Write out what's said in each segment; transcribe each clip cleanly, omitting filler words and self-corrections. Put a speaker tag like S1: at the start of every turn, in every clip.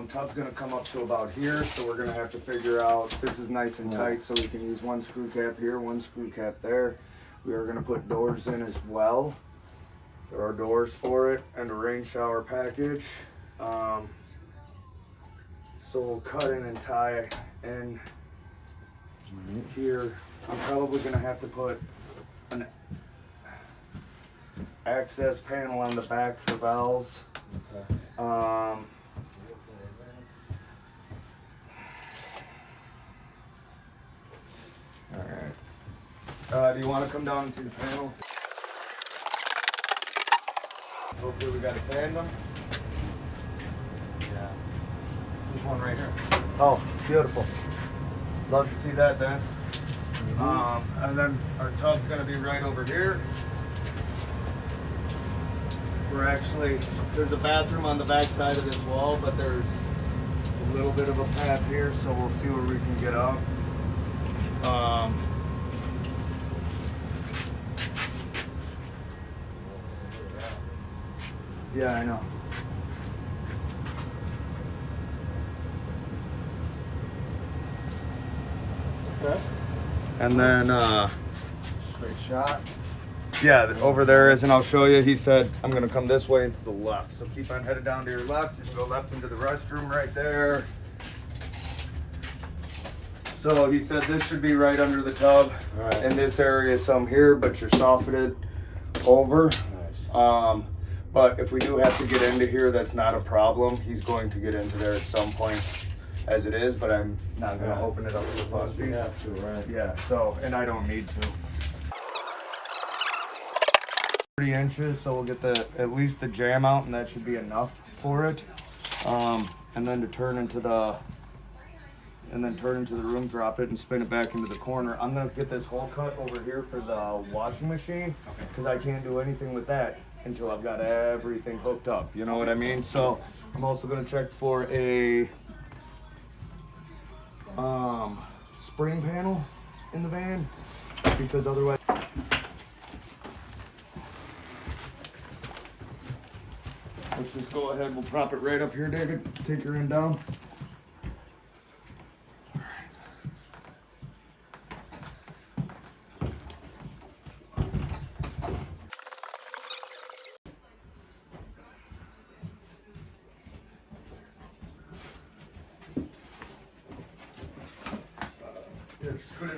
S1: Tub's gonna come up to about here, so we're gonna have to figure out, this is nice and tight, so we can use one screw cap here, one screw cap there. We are gonna put doors in as well. There are doors for it, and a rain shower package. So we'll cut in and tie in here. I'm probably gonna have to put an access panel on the back for valves.
S2: Okay.
S1: Alright. Do you want to come down and see the panel? Hopefully we got a tandem.
S2: Yeah.
S1: There's one right here. Oh, beautiful. Love to see that, then. And then our tub's gonna be right over here. We're actually, there's a bathroom on the back side of this wall, but there's a little bit of a path here, so we'll see where we can get out. Yeah, I know.
S2: Okay.
S1: And then,
S2: Straight shot.
S1: yeah, over there is, and I'll show you. He said, I'm gonna come this way and to the left. So keep on headed down to your left. You can go left into the restroom right there. So he said this should be right under the tub.
S2: All right.
S1: In this area, some here, but you're softened over.
S2: Nice.
S1: But if we do have to get into here, that's not a problem. He's going to get into there at some point as it is, but I'm not gonna open it up to the
S2: Once we
S1: funsies.
S2: have to, right?
S1: Yeah, so, and I don't need to. 3 inches, so we'll get at least the jam out, and that should be enough for it. And then to turn into the room, drop it and spin it back into the corner. I'm gonna get this hole cut over here for the washing machine, because I can't do anything with that until I've got everything hooked up. You know what I mean? So I'm also gonna check for a spring panel in the van, because otherwise. Let's just go ahead, we'll prop it right up here, David. Take your end down. Yeah, just put it.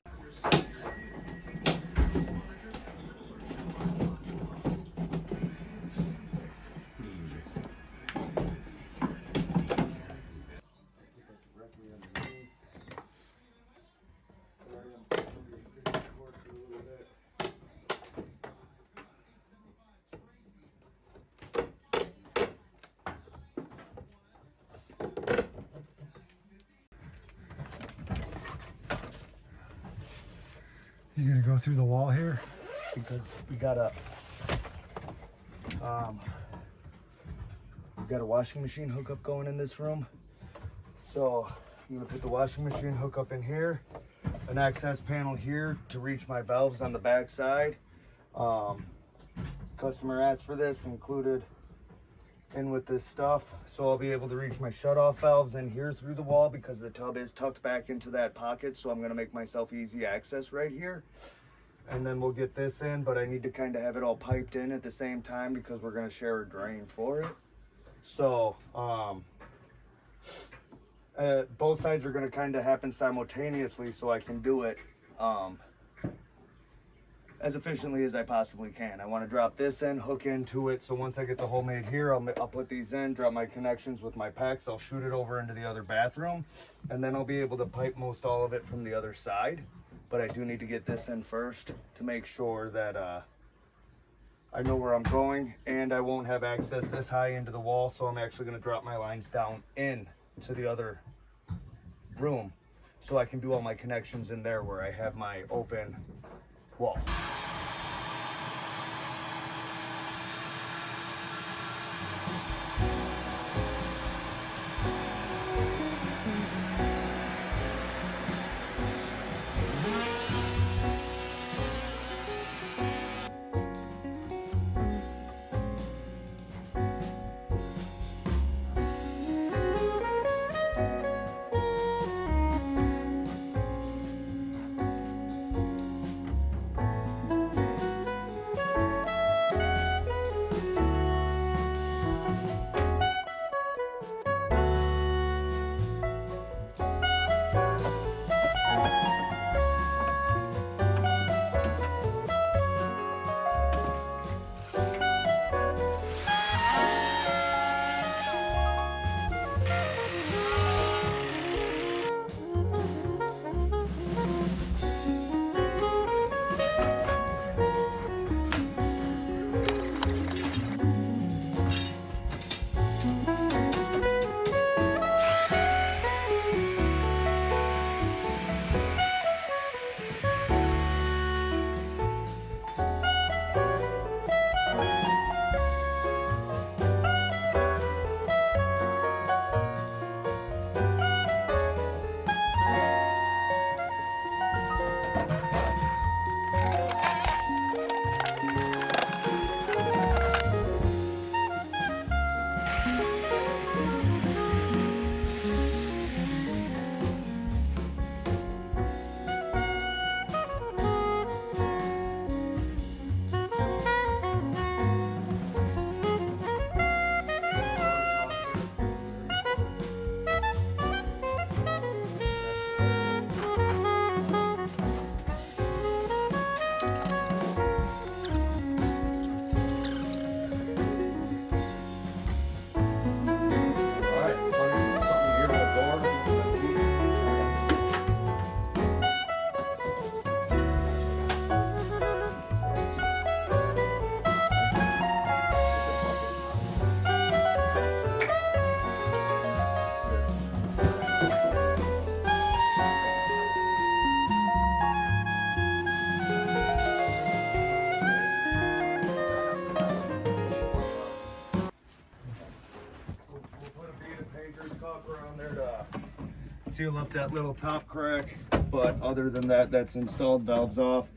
S2: You gonna go through the wall here?
S1: Because we got a washing machine hookup going in this room. So I'm gonna put the washing machine hookup in here, an access panel here to reach my valves on the back side. Customer asked for this included in with this stuff, so I'll be able to reach my shutoff valves in here through the wall, because the tub is tucked back into that pocket. So I'm gonna make myself easy access right here, and then we'll get this in. But I need to kind of have it all piped in at the same time, because we're gonna share a drain for it. So both sides are gonna kind of happen simultaneously, so I can do it as efficiently as I possibly can. I want to drop this in, hook into it, so once I get the hole made here, I'll put these in, drop my connections with my PEX, I'll shoot it over into the other bathroom, and then I'll be able to pipe most all of it from the other side. But I do need to get this in first to make sure that I know where I'm going, and I won't have access this high into the wall, so I'm actually going to drop my lines down in to the other room, so I can do all my connections in there where I have my open wall. tinker's cup around there to seal up that little top crack. But other than that, that's installed, valves off.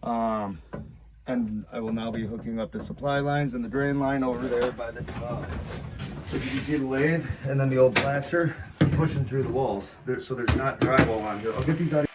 S1: And I will now be hooking up the supply lines and the drain line over there by the if you can see the lathe and then the old plaster pushing through the walls. So there's not drywall on here. I'll get these out of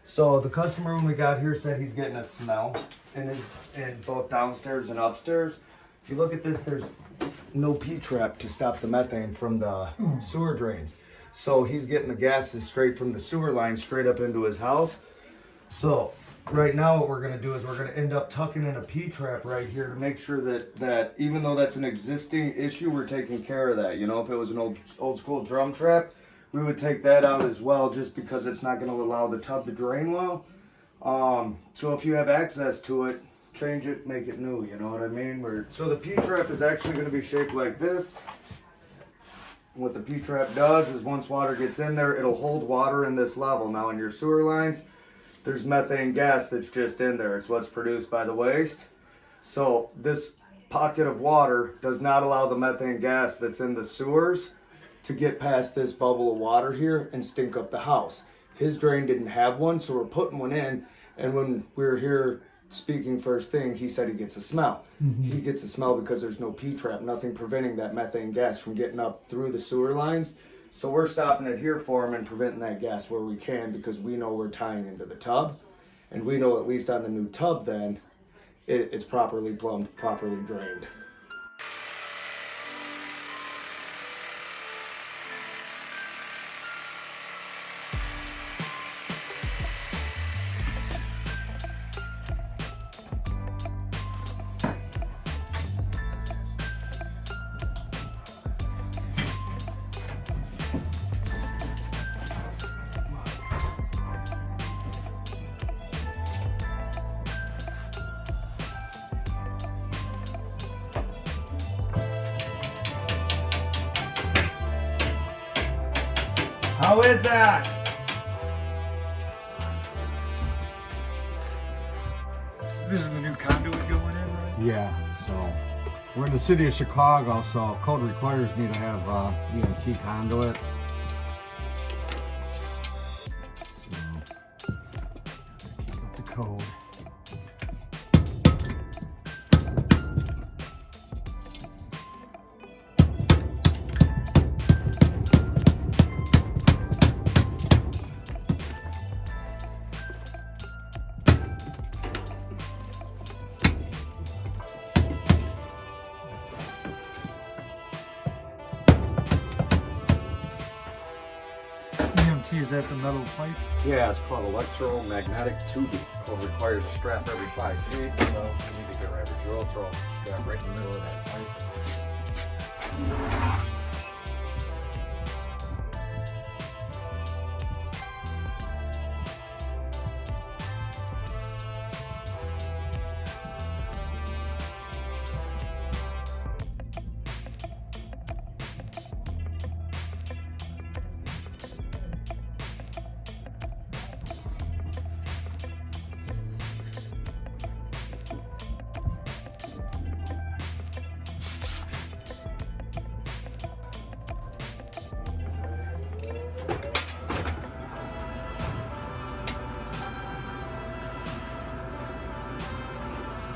S1: So the customer when we got here said he's getting a smell in both downstairs and upstairs. If you look at this, there's no P-trap to stop the methane from the sewer drains. So he's getting the gases straight from the sewer line straight up into his house. So right now what we're gonna do is we're gonna end up tucking in a P-trap right here to make sure that even though that's an existing issue, we're taking care of that. You know, if it was an old school drum trap, we would take that out as well, just because it's not going to allow the tub to drain well. So if you have access to it, change it, make it new, you know what I mean? So the P-trap is actually going to be shaped like this. What the P-trap does is once water gets in there, it'll hold water in this level. Now in your sewer lines, there's methane gas that's just in there. It's what's produced by the waste. So this pocket of water does not allow the methane gas that's in the sewers to get past this bubble of water here and stink up the house. His drain didn't have one, so we're putting one in. And when we were here speaking first thing, he said he gets a smell. He gets a smell because there's no P-trap, nothing preventing that methane gas from getting up through the sewer lines. So we're stopping it here for him and preventing that gas where we can, because we know we're tying into the tub. And we know at least on the new tub then, it's properly plumbed, properly drained. How is that?
S2: This is the new conduit going in, right?
S3: Yeah, so we're in the city of Chicago, so code requires me to have EMT conduit. So, keep up the code.
S2: EMT, is that the metal pipe?
S3: Yeah, it's called electromagnetic tubing. Code requires a strap every 5 feet, so you need to get right a drill, throw a strap right in the middle of that pipe.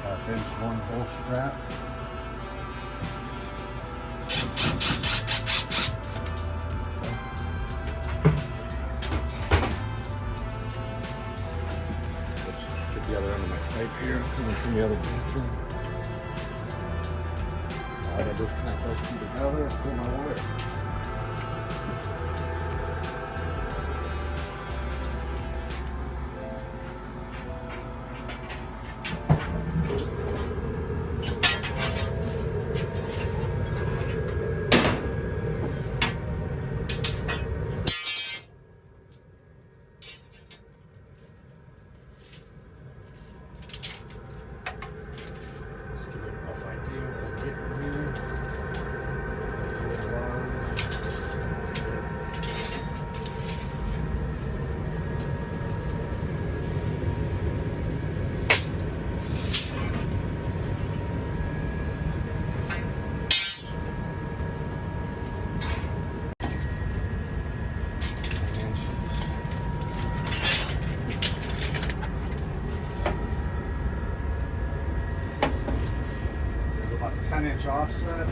S3: Half-inch 1-hole strap. Let's get the other end of my pipe here, coming from the other bathroom. Alright, I just connect those two together and pull my wire.
S1: 10-inch offset.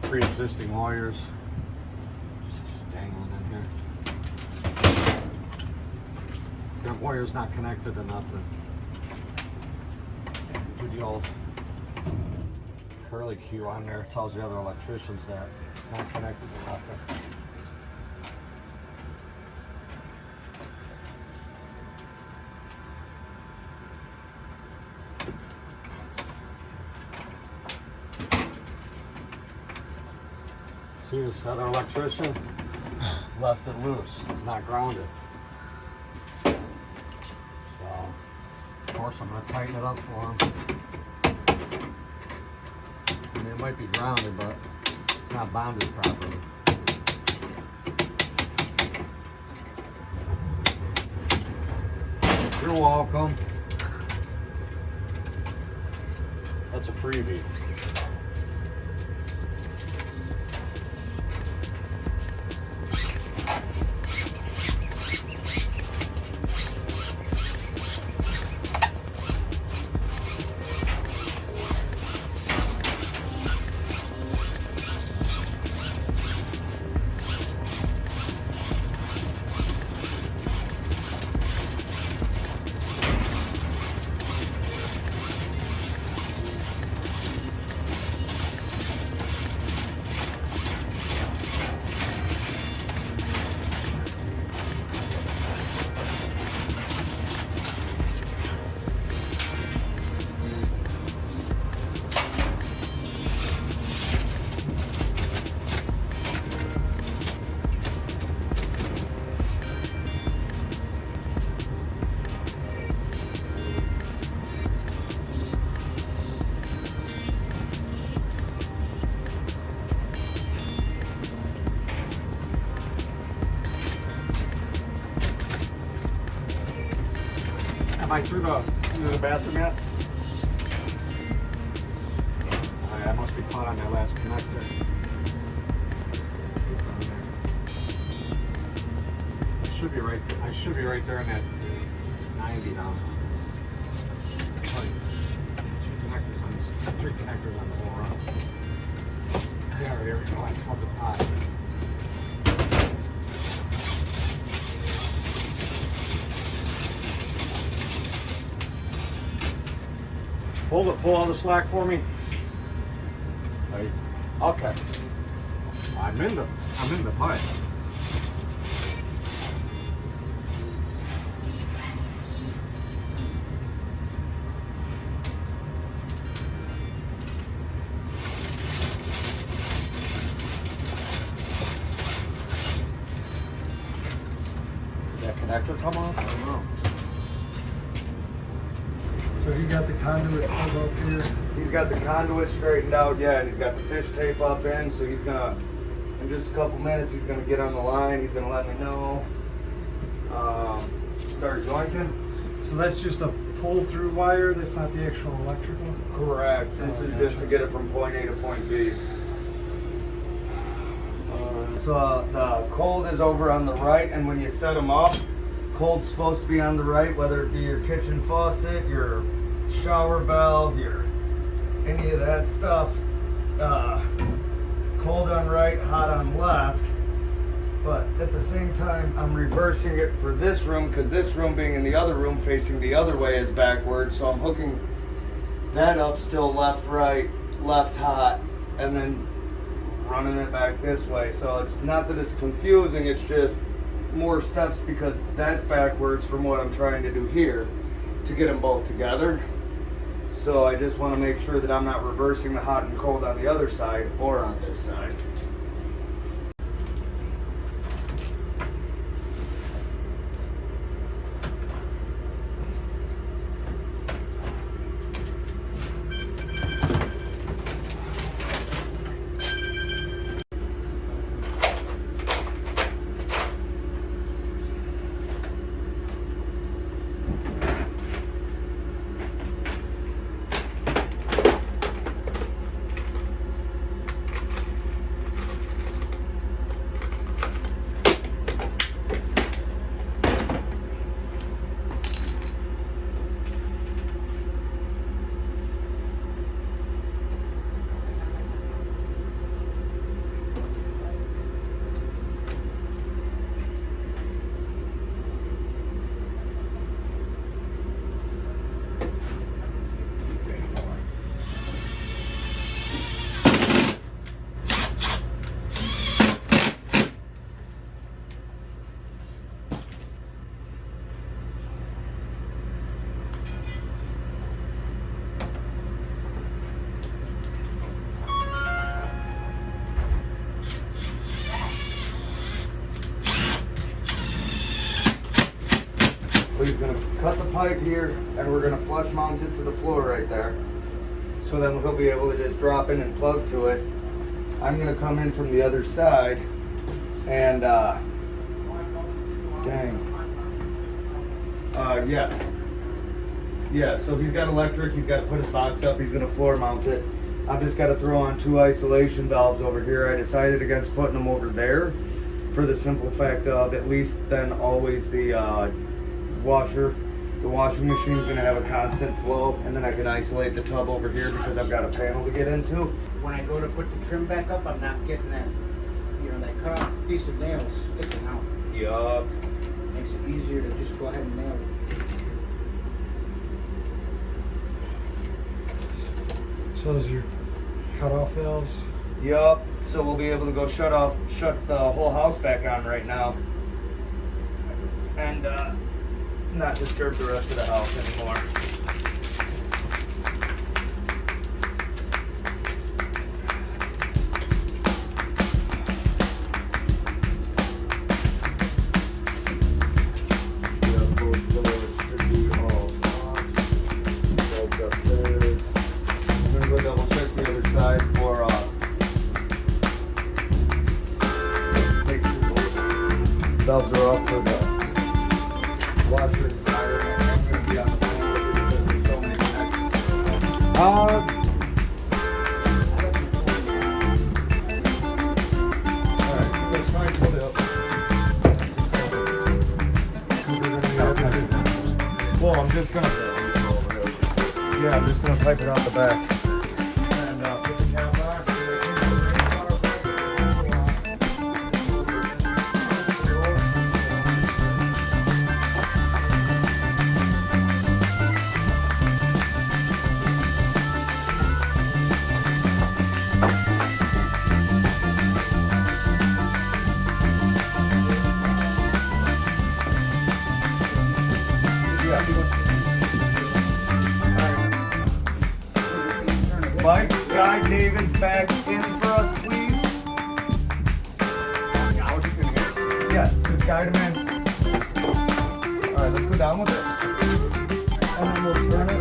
S1: Pre-existing wires just dangling in here. That wire's not connected to nothing. Do the old curly Q on there, tells the other electricians that it's not connected to nothing. See, this other electrician left it loose. It's not grounded. So, of course, I'm going to tighten it up for him. I mean, it might be grounded, but it's not bonded properly. You're welcome. That's a freebie. Am I through the bathroom yet? I must be caught on that last connector. I should be right there in that 90 now. Three connectors on the whole run. There we go. I plugged the pot. Pull all the slack for me. Okay. I'm in the pipe. Did that connector come off? I don't know.
S2: So he got the conduit pulled up here.
S1: He's got the conduit straightened out, yeah, and he's got the fish tape up in, so he's gonna, in just a couple minutes, he's gonna get on the line, he's gonna let me know. Start jointing.
S2: So that's just a pull-through wire, that's not the actual electrical?
S1: Correct, this is just to get it from point A to point B. So the cold is over on the right, and when you set them up, cold's supposed to be on the right, whether it be your kitchen faucet, your shower valve, your any of that stuff. Cold on right, hot on left. But at the same time, I'm reversing it for this room because this room being in the other room facing the other way is backward. So I'm hooking that up still left, right, left, hot, and then running it back this way. So it's not that it's confusing, it's just more steps because that's backwards from what I'm trying to do here to get them both together. So I just want to make sure that I'm not reversing the hot and cold on the other side or on this side. So he's going to cut the pipe here and we're going to flush mount it to the floor right there. So then he'll be able to just drop in and plug to it. I'm going to come in from the other side and, yes. Yeah, so he's got electric, he's got to put his box up, he's going to floor mount it. I've just got to throw on 2 isolation valves over here. I decided against putting them over there for the simple fact of at least then always the washing machine is going to have a constant flow, and then I can isolate the tub over here because I've got a panel to get into.
S4: When I go to put the trim back up, I'm not getting that, that cut off piece of nail sticking out.
S1: Yup.
S4: Makes it easier to just go ahead and nail it.
S2: So those are your cutoff valves?
S1: Yup. So we'll be able to go shut the whole house back on right now. And not disturb the rest of the house anymore. I'm gonna go double check the other side for make sure those valves are off for the washer and dryer. I'm going to be on the phone with you because there's so many connections. Alright, let's try and put it up. Well, I'm just going to pipe it out the back. And put the cap on. Mike, Guy David's back in for us, please. Yes, just guide him in. Alright, let's go down with it. And then we'll turn it.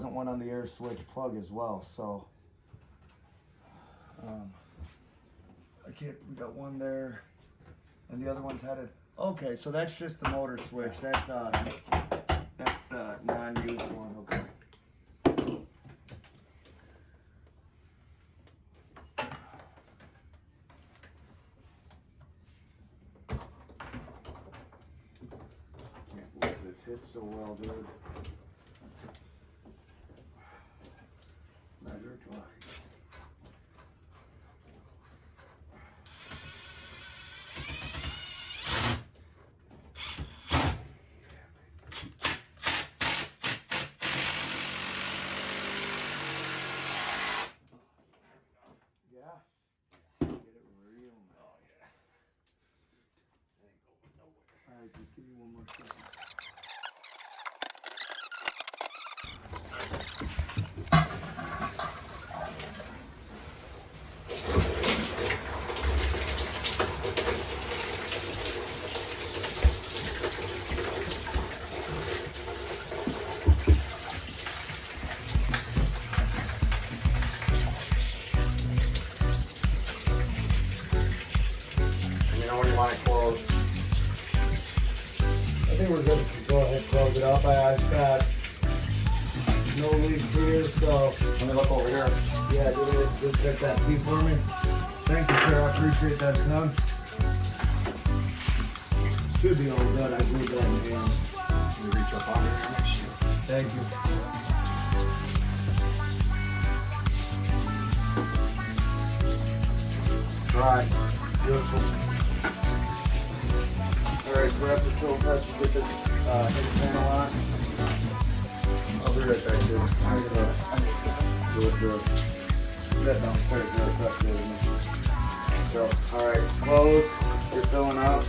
S1: wasn't one on the air switch plug as well, so I can't. We got one there, and the other one's headed. Okay, so that's just the motor switch. That's the non-used one. Okay. Can't believe this hits so well, dude. Measure twice. Alright, just give me one more second.
S3: Let me know when you want it closed.
S1: I think we're good to go ahead and close it up. I've got no leaks here, so
S3: Let me look over here.
S1: yeah, just check that key for me. Thank you, sir. I appreciate that, son. Should be all good. I glued that in hand.
S3: Let me reach up on here and make sure.
S1: Thank you.
S3: Dry.
S1: Beautiful. Alright, so after fill test, we'll get this hidden panel on. I'll be right back, dude. I'm gonna do it good. That downstairs, no pressure with me. So, alright, close. You're filling up.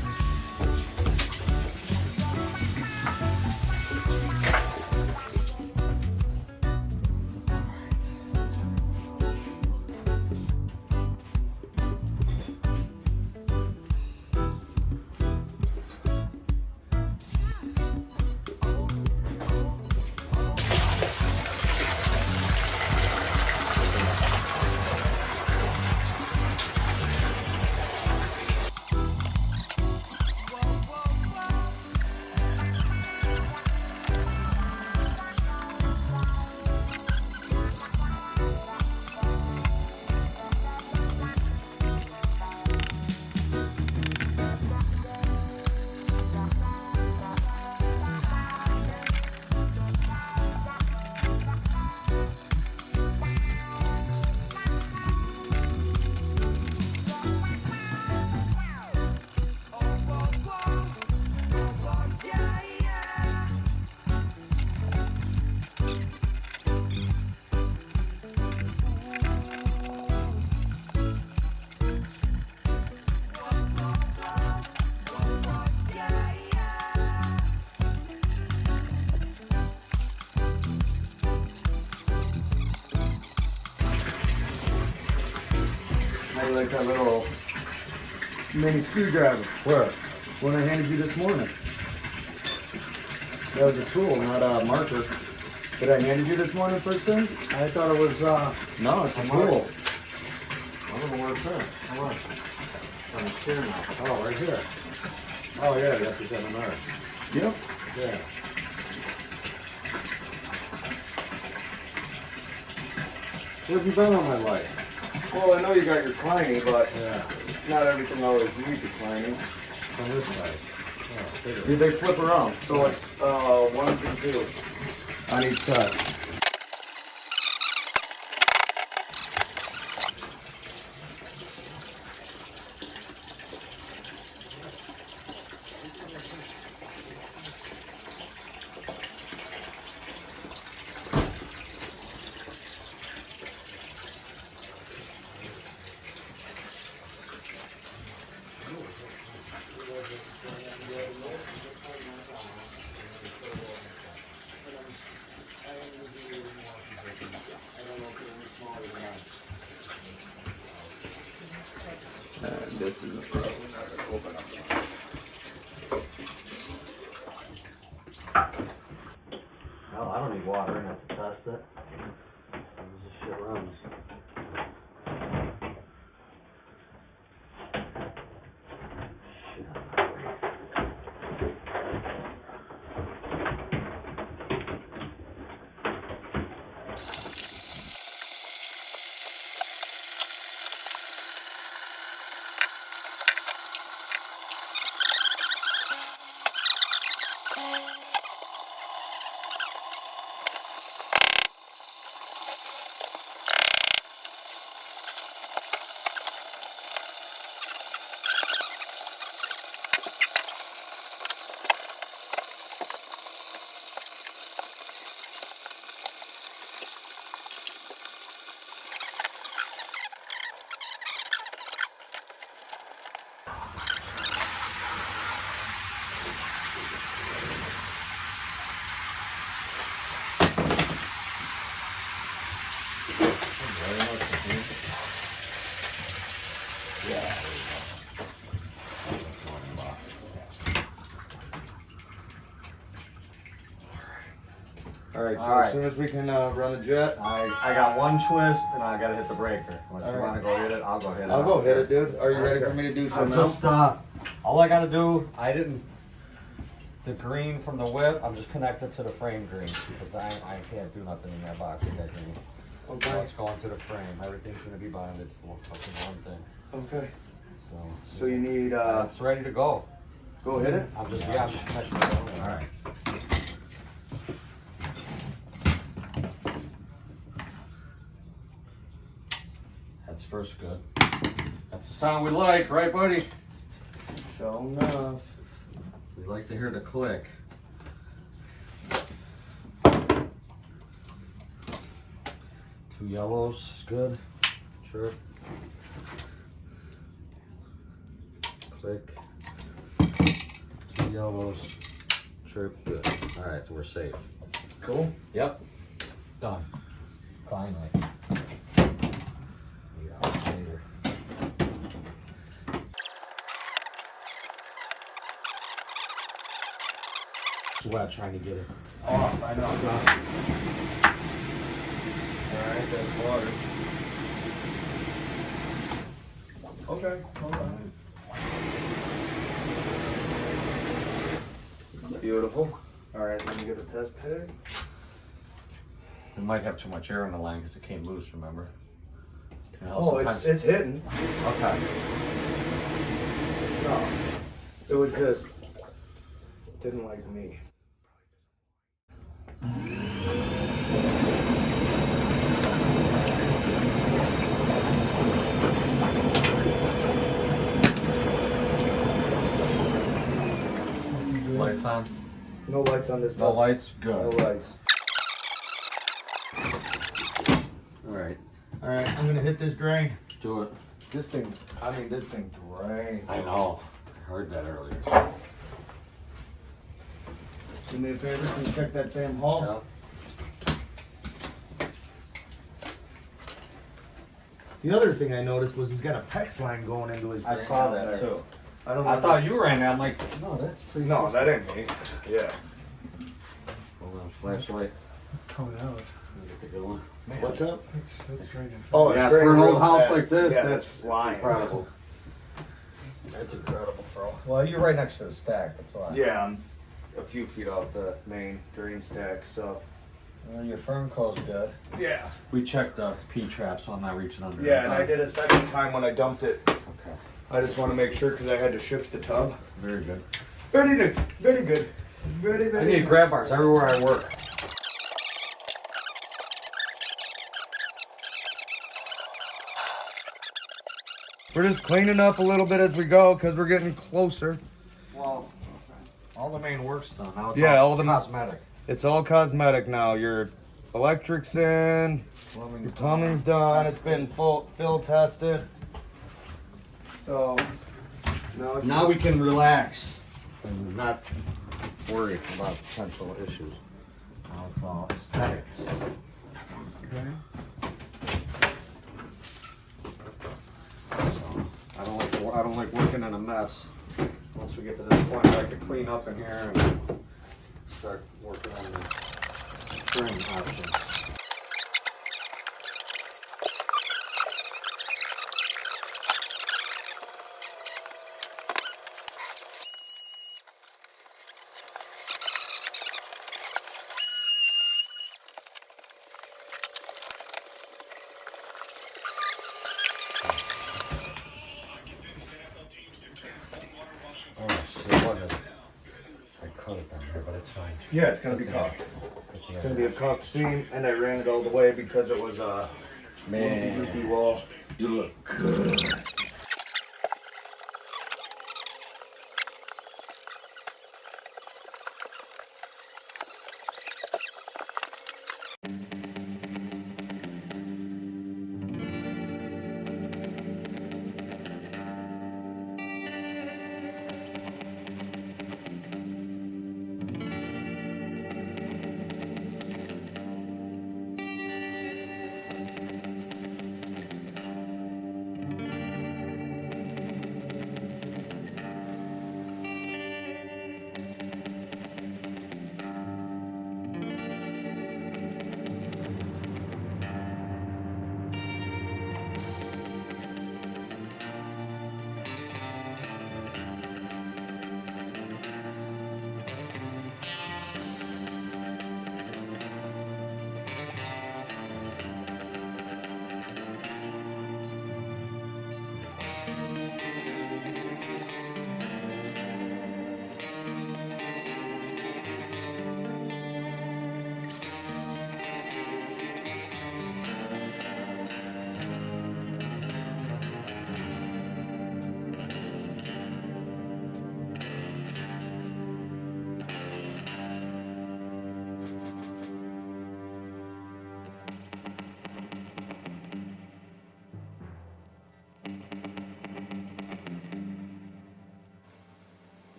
S1: How you like that little mini screwdriver? Where? When I handed you this morning. That was a tool, not a marker. Did I hand you this morning first thing? I thought it was, no, it's a tool.
S3: I don't know where it's at. Come on. On the chair now.
S1: Oh, right here.
S3: Oh yeah, you have to send them there.
S1: Yep.
S3: Yeah. Where have you been all my life?
S1: Well, I know you got your climbing, but
S3: Yeah.
S1: not everything always needs a climbing.
S3: On this side. Oh, bigger.
S1: They flip around, so it's 1 and 2 on each side. And this is the probably not going to open up.
S3: Well, I don't need water enough to test it.
S1: All right, so
S3: All right.
S1: as soon as we can run a jet.
S3: I got one twist and I gotta hit the breaker. Unless you
S1: All right.
S3: wanna go hit it, I'll go hit it.
S1: I'll go hit it, dude. Are you ready
S3: Okay.
S1: for me to do
S3: I'm
S1: something else?
S3: just, all I gotta do, the green from the whip, I'm just connected to the frame green because I can't do nothing in that box with that green. So
S1: Okay.
S3: it's going to the frame. Everything's gonna be bonded to fucking one thing.
S1: Okay.
S3: So,
S1: So you need,
S3: it's ready to go.
S1: go hit it?
S3: I'm just connecting it. All right. That's first good. That's the sound we like, right, buddy?
S1: Show enough.
S3: We like to hear the click. Two yellows, good. Sure. Click. Two yellows. Chirp, good. All right, we're safe.
S1: Cool.
S3: Yep. Done. Finally. 8 hours later. Sweat trying to get it.
S1: Off, I know. Alright, that's water. Okay, alright. Beautiful. Alright, let me get a test pig.
S3: It might have too much air in the line because it came loose, remember? You know,
S1: Oh,
S3: sometimes-
S1: it's hitting.
S3: Okay.
S1: No. It was just didn't like me.
S3: Lights on?
S1: No lights on this
S3: No
S1: stuff.
S3: lights?
S1: No
S3: Good.
S1: lights.
S3: Alright,
S1: Alright, I'm gonna hit this drain.
S3: do it.
S1: This thing drains.
S3: I know. I heard that earlier.
S1: Do me a favor, can you check that same hole? The other thing I noticed was he's got a PEX line going into his
S3: I
S1: drain
S3: saw
S1: down
S3: that
S1: there.
S3: too.
S1: I don't
S3: I
S1: know
S3: thought
S1: if
S3: you ran that. I'm like, no, that's pretty.
S1: No, that ain't me. Yeah.
S3: Hold on, flashlight.
S2: It's coming out.
S3: Get the good one. Man,
S1: What's up?
S2: It's draining.
S1: Oh,
S3: yeah,
S1: it's
S3: for an
S1: draining
S3: old
S1: real
S3: house
S1: fast.
S3: like this,
S1: Yeah,
S3: that's
S1: flying.
S3: incredible.
S1: That's incredible, bro.
S3: Well, you're right next to the stack. That's why.
S1: Yeah, I'm a few feet off the main drain stack, so.
S3: Well, your firm code's good.
S1: Yeah.
S3: We checked the P trap, so I'm not reaching under.
S1: Yeah, and I did a second time when I dumped it.
S3: Okay.
S1: I just want to make sure because I had to shift the tub.
S3: Very good.
S1: Very good. Very good. Very, very
S3: I need
S1: good.
S3: grab bars everywhere I work.
S1: We're just cleaning up a little bit as we go because we're getting closer.
S3: Well, all the main work's done. Now it's
S1: Yeah,
S3: all
S1: all the-
S3: cosmetic.
S1: It's all cosmetic now. Your electric's in, your plumbing's done. It's been fill tested. So now, it's
S3: Now
S1: just-
S3: we can relax and not worry about potential issues. Now it's all aesthetics.
S1: Okay.
S3: So I don't like working in a mess. Once we get to this point, I like to clean up in here and start working on the trim options. Oh shit, what is it? I cut it down here, but it's fine.
S1: Yeah, it's gonna be caulked. It's gonna be a caulked seam, and I ran it all the way because it was a
S3: Man.
S1: loopy wall.
S3: You look good.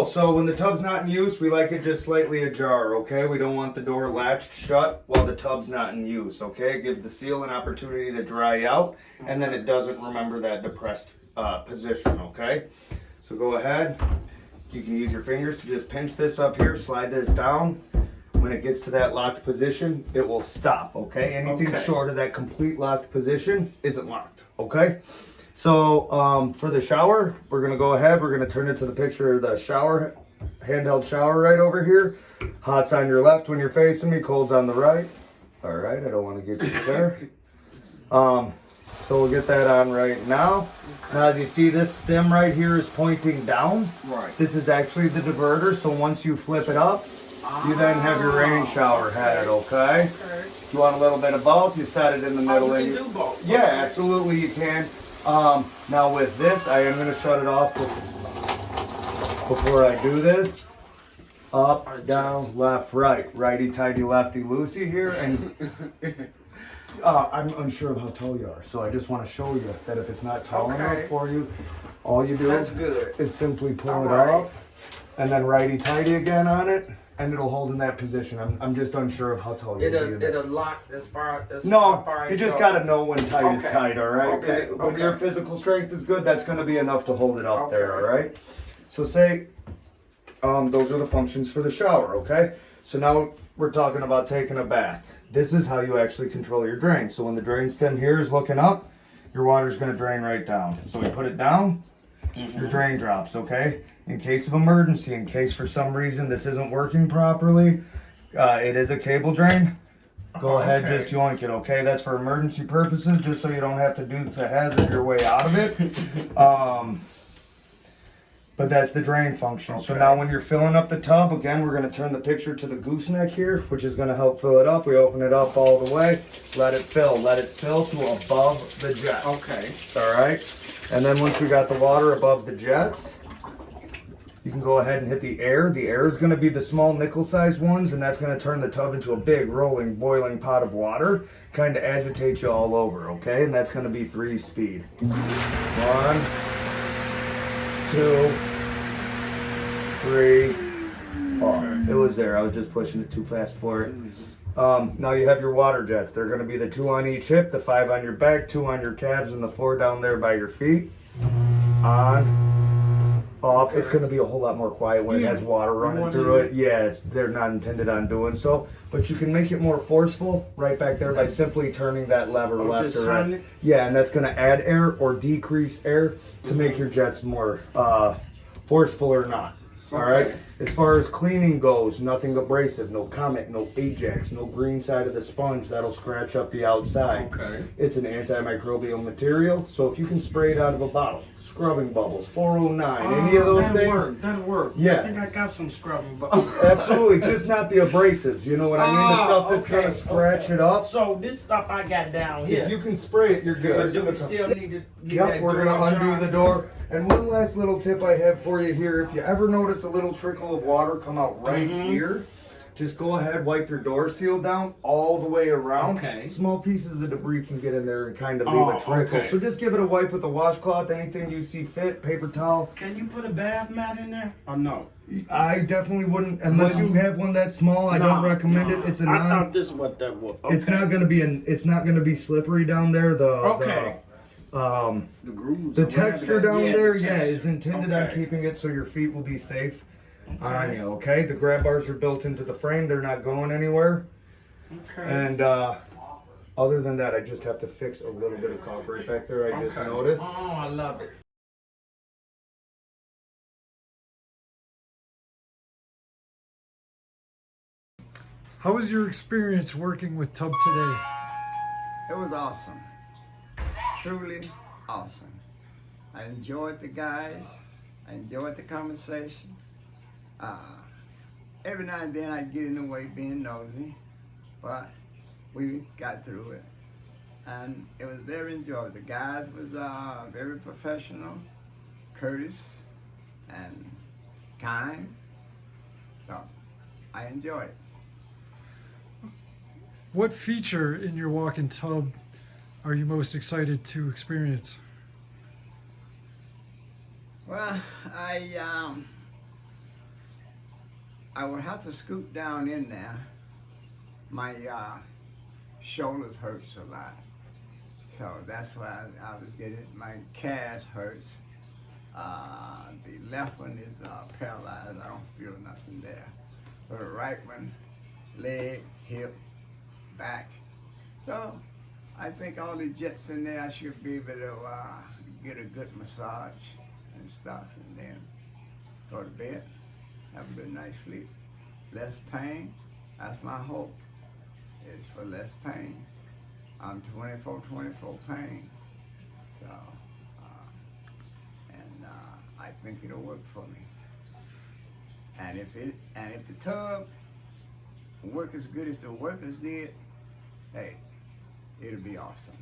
S1: So when the tub's not in use, we like it just slightly ajar, okay? We don't want the door latched shut while the tub's not in use, okay? It gives the seal an opportunity to dry out, and then it doesn't remember that depressed position, okay? So go ahead. You can use your fingers to just pinch this up here, slide this down. When it gets to that locked position, it will stop, okay? Anything short of that complete locked position isn't locked, okay? So for the shower, we're gonna go ahead, we're gonna turn it to the picture of the shower, handheld shower right over here. Hot's on your left when you're facing me, cold's on the right. All right, I don't wanna get you there. So we'll get that on right now. Now as you see, this stem right here is pointing down.
S3: Right.
S1: This is actually the diverter, so once you flip it up, you then have your rain shower head, okay? If you want a little bit of both, you set it in the middle.
S5: You can do both.
S1: Yeah, absolutely you can. Now with this, I am going to shut it off before I do this. Up, down, left, right. Righty-tighty, lefty-loosey here. And I'm unsure of how tall you are, so I just want to show you that if it's not tall enough for you, all you do is simply pull it up and then righty-tighty again on it. And it'll hold in that position. I'm just unsure of how tall you are.
S5: It'll lock as far as
S1: No, you just gotta know when tight is tight, all right?
S5: Okay,
S1: When your physical strength is good, that's gonna be enough to hold it up there, all right? So say, those are the functions for the shower, okay? So now we're talking about taking a bath. This is how you actually control your drain. So when the drain stem here is looking up, your water's gonna drain right down. So we put it down, your drain drops, okay? In case of emergency, in case for some reason this isn't working properly, it is a cable drain. Go ahead, just yoink it, okay? That's for emergency purposes, just so you don't have to do to hazard your way out of it. But that's the drain function. So now when you're filling up the tub, again, we're gonna turn the picture to the gooseneck here, which is gonna help fill it up. We open it up all the way, let it fill to above the jets.
S5: Okay.
S1: All right? And then once we got the water above the jets, you can go ahead and hit the air. The air is going to be the small nickel-sized ones, and that's going to turn the tub into a big, rolling, boiling pot of water. Kind of agitate you all over, okay? And that's going to be 3-speed. 1, 2, 3. Oh, it was there. I was just pushing it too fast for it. Now you have your water jets. They're going to be the 2 on each hip, the 5 on your back, 2 on your calves, and the 4 down there by your feet. On. off, it's going to be a whole lot more quiet when it has water running through it. Yeah, they're not intended on doing so, but you can make it more forceful right back there by simply turning that lever left or right. Yeah, and that's going to add air or decrease air to make your jets more forceful or not. All right. As far as cleaning goes, nothing abrasive, no Comet, no Ajax, no green side of the sponge that'll scratch up the outside.
S5: Okay.
S1: It's an antimicrobial material, so if you can spray it out of a bottle, scrubbing bubbles, 409, any of those things.
S2: That'll work.
S1: Yeah.
S2: I think I got some scrubbing bubbles.
S1: Absolutely, just not the abrasives. You know what I mean? The stuff that's gonna scratch it up.
S5: So this stuff I got down here.
S1: If you can spray it, you're good.
S5: But do we still need to get
S1: Yep,
S5: that
S1: we're
S5: door
S1: gonna undo
S5: dry?
S1: the door. And one last little tip I have for you here, if you ever notice a little trickle of water come out right here, just go ahead, wipe your door seal down all the way around.
S5: Okay.
S1: Small pieces of debris can get in there and kind of leave a trickle.
S5: okay.
S1: So just give it a wipe with a washcloth, anything you see fit, paper towel.
S5: Can you put a bath mat in there or no?
S1: I definitely wouldn't, unless you have one that small, I don't recommend it. It's a
S5: I
S1: non,
S5: thought this is what that was. Okay.
S1: it's not gonna be it's not gonna be slippery down there.
S5: Okay.
S1: The
S5: The grooves.
S1: The
S5: or whatever
S1: texture
S5: that-
S1: down
S5: yeah,
S1: there,
S5: the
S1: yeah,
S5: texture.
S1: is intended on
S5: Okay.
S1: keeping it so your feet will be safe on you, okay? The grab bars are built into the frame. They're not going anywhere.
S5: Okay.
S1: And other than that, I just have to fix a little bit of caulk right back there. I just
S5: Okay.
S1: noticed.
S5: Oh, I love it.
S2: How was your experience working with Tub Today?
S6: It was awesome. Truly awesome. I enjoyed the guys. I enjoyed the conversation. Every now and then I get in the way being nosy, but we got through it. And it was very enjoyable. The guys was very professional, courteous, and kind. So I enjoyed it.
S2: What feature in your walk-in tub are you most excited to experience?
S6: Well, I would have to scoot down in there. My shoulders hurts a lot, so that's why I was getting my calves hurts. The left one is paralyzed. I don't feel nothing there. But the right one, leg, hip, back. So I think all the jets in there, I should be able to get a good massage and stuff, and then go to bed, have a good night's sleep. Less pain, that's my hope, is for less pain. I'm 24/24 pain, so, I think it'll work for me. And if the tub work as good as the workers did, hey, it'll be awesome.